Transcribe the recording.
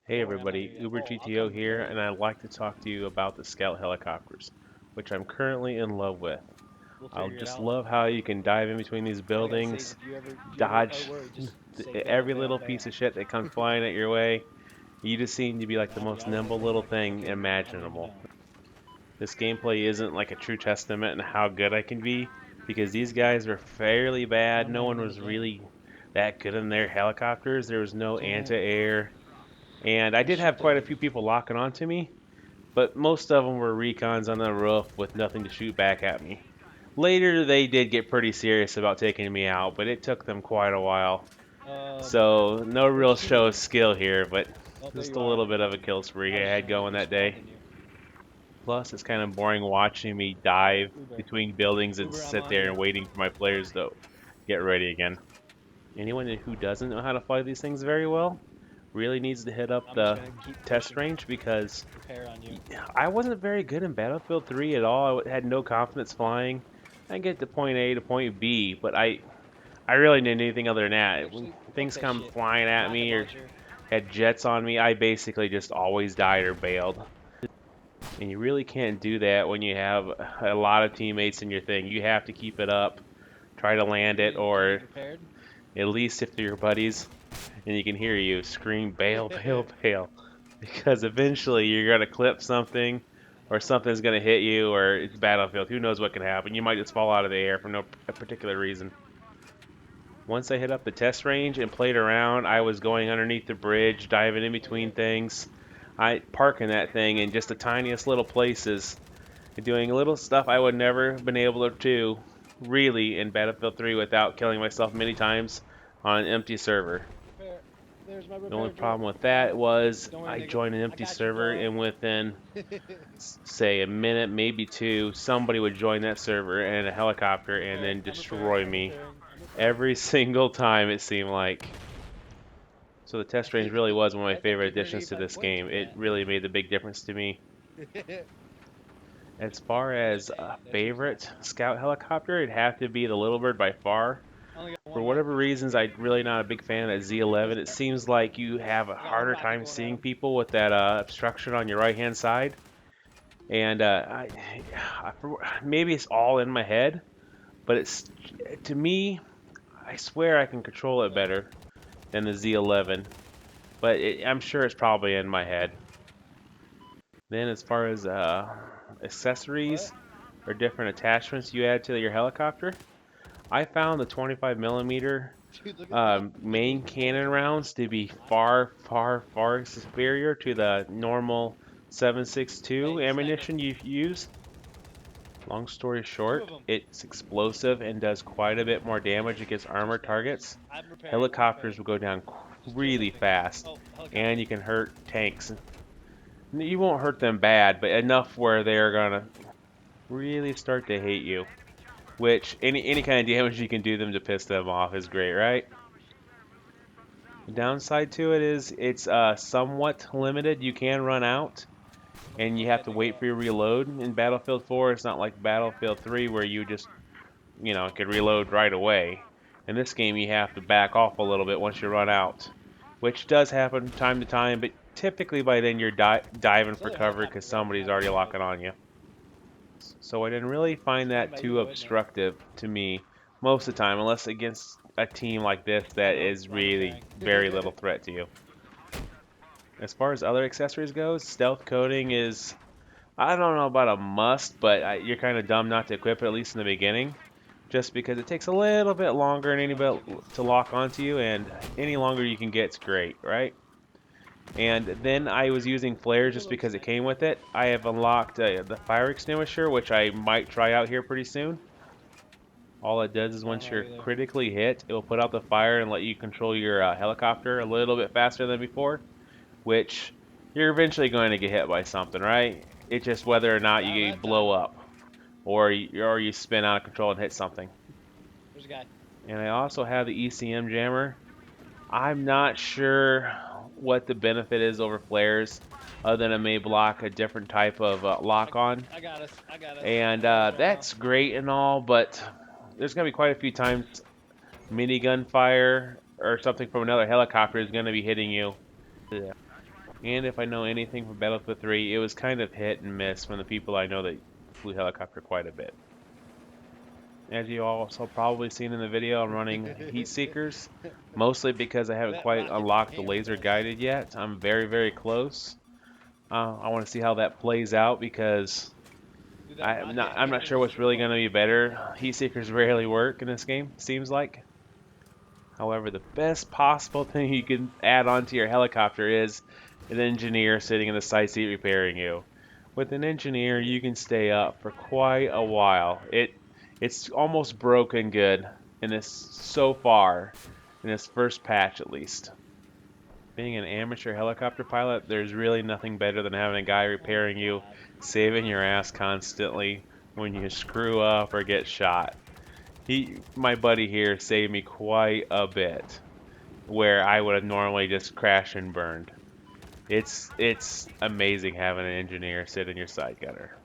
Hey everybody, Uber GTO here, and I'd like to talk to you about the Scout helicopters, which I'm currently in love with. I just love how you can dive in between these buildings, dodge every little piece of shit that comes flying at your way. You just seem to be like the most nimble little thing imaginable. This gameplay isn't like a true testament in how good I can be, because these guys were fairly bad. No one was really that good in their helicopters. There was no anti-air. And I did have quite a few people locking onto me, but most of them were recons on the roof with nothing to shoot back at me. Later, they did get pretty serious about taking me out, but it took them quite a while. So, no real show of skill here, but just a little bit of a kill spree I had going that day. Plus, it's kind of boring watching me dive between buildings and sit there and waiting for my players to get ready again. Anyone who doesn't know how to fly these things very well really needs to hit up the test range because I wasn't very good in Battlefield 3 at all. I had no confidence flying. I can get to point A to point B, but I really didn't do anything other than that. When things come flying at me or had jets on me, I basically just always died or bailed. And you really can't do that when you have a lot of teammates in your thing. You have to keep it up, try to land it, or at least if they're your buddies, and you can hear you scream, bail, bail, bail. Because eventually you're going to clip something, or something's going to hit you, or it's Battlefield. Who knows what can happen? You might just fall out of the air for no particular reason. Once I hit up the test range and played around, I was going underneath the bridge, diving in between things. I parking that thing in just the tiniest little places, doing little stuff I would never have been able to do really in Battlefield 3 without killing myself many times on an empty server. The only problem with that was I joined an empty server, and within, say, a minute, maybe two, somebody would join that server in a helicopter and then destroy me every single time it seemed like. So the test range really was one of my favorite additions to this game. It really made a big difference to me. As far as a favorite scout helicopter, it'd have to be the Little Bird by far. For whatever reasons, I'm really not a big fan of that Z11. It seems like you have a harder time seeing people with that obstruction on your right-hand side. And maybe it's all in my head, but it's to me, I swear I can control it better than the Z11. But I'm sure it's probably in my head. Then, as far as accessories or different attachments you add to your helicopter, I found the 25 millimeter main cannon rounds to be far, far, far superior to the normal 7.62 ammunition you use. Long story short, it's explosive and does quite a bit more damage against armored targets. Helicopters will go down really fast, and you can hurt tanks. You won't hurt them bad, but enough where they're gonna really start to hate you. Which any kind of damage you can do them to piss them off is great, right? The downside to it is it's somewhat limited. You can run out, and you have to wait for your reload. In Battlefield 4, it's not like Battlefield 3 where you just, could reload right away. In this game, you have to back off a little bit once you run out, which does happen from time to time, but typically by then you're diving for cover because somebody's already locking on you. So I didn't really find that too obstructive to me most of the time, unless against a team like this that is really very little threat to you. As far as other accessories goes, stealth coating is, I don't know about a must, but you're kind of dumb not to equip it, at least in the beginning, just because it takes a little bit longer than any bit to lock onto you, and any longer you can get's great, right? And then I was using flares just because it came with it. I have unlocked the fire extinguisher, which I might try out here pretty soon. All it does is once you're critically hit, it will put out the fire and let you control your helicopter a little bit faster than before, which you're eventually going to get hit by something, right? It's just whether or not you blow up or you spin out of control and hit something. And I also have the ECM jammer. I'm not sure what the benefit is over flares, other than it may block a different type of lock on. And that's great and all, but there's going to be quite a few times minigun fire or something from another helicopter is going to be hitting you. And if I know anything from Battlefield 3, it was kind of hit and miss from the people I know that flew helicopter quite a bit. As you also probably seen in the video, I'm running heat seekers, mostly because I haven't That quite rocket unlocked the hammered laser us. guided yet. I'm very, very close. I want to see how that plays out because Dude, that I'm rocket not hammered sure us what's so really going to fucking be good. better. Heat seekers rarely work in this game, seems like. However, the best possible thing you can add onto your helicopter is an engineer sitting in the side seat repairing you. With an engineer, you can stay up for quite a while. It's almost broken good in this so far in this first patch at least. Being an amateur helicopter pilot, there's really nothing better than having a guy Oh repairing you, God. saving your ass constantly when you screw up or get shot. My buddy here saved me quite a bit where I would have normally just crashed and burned. It's amazing having an engineer sit in your side gunner.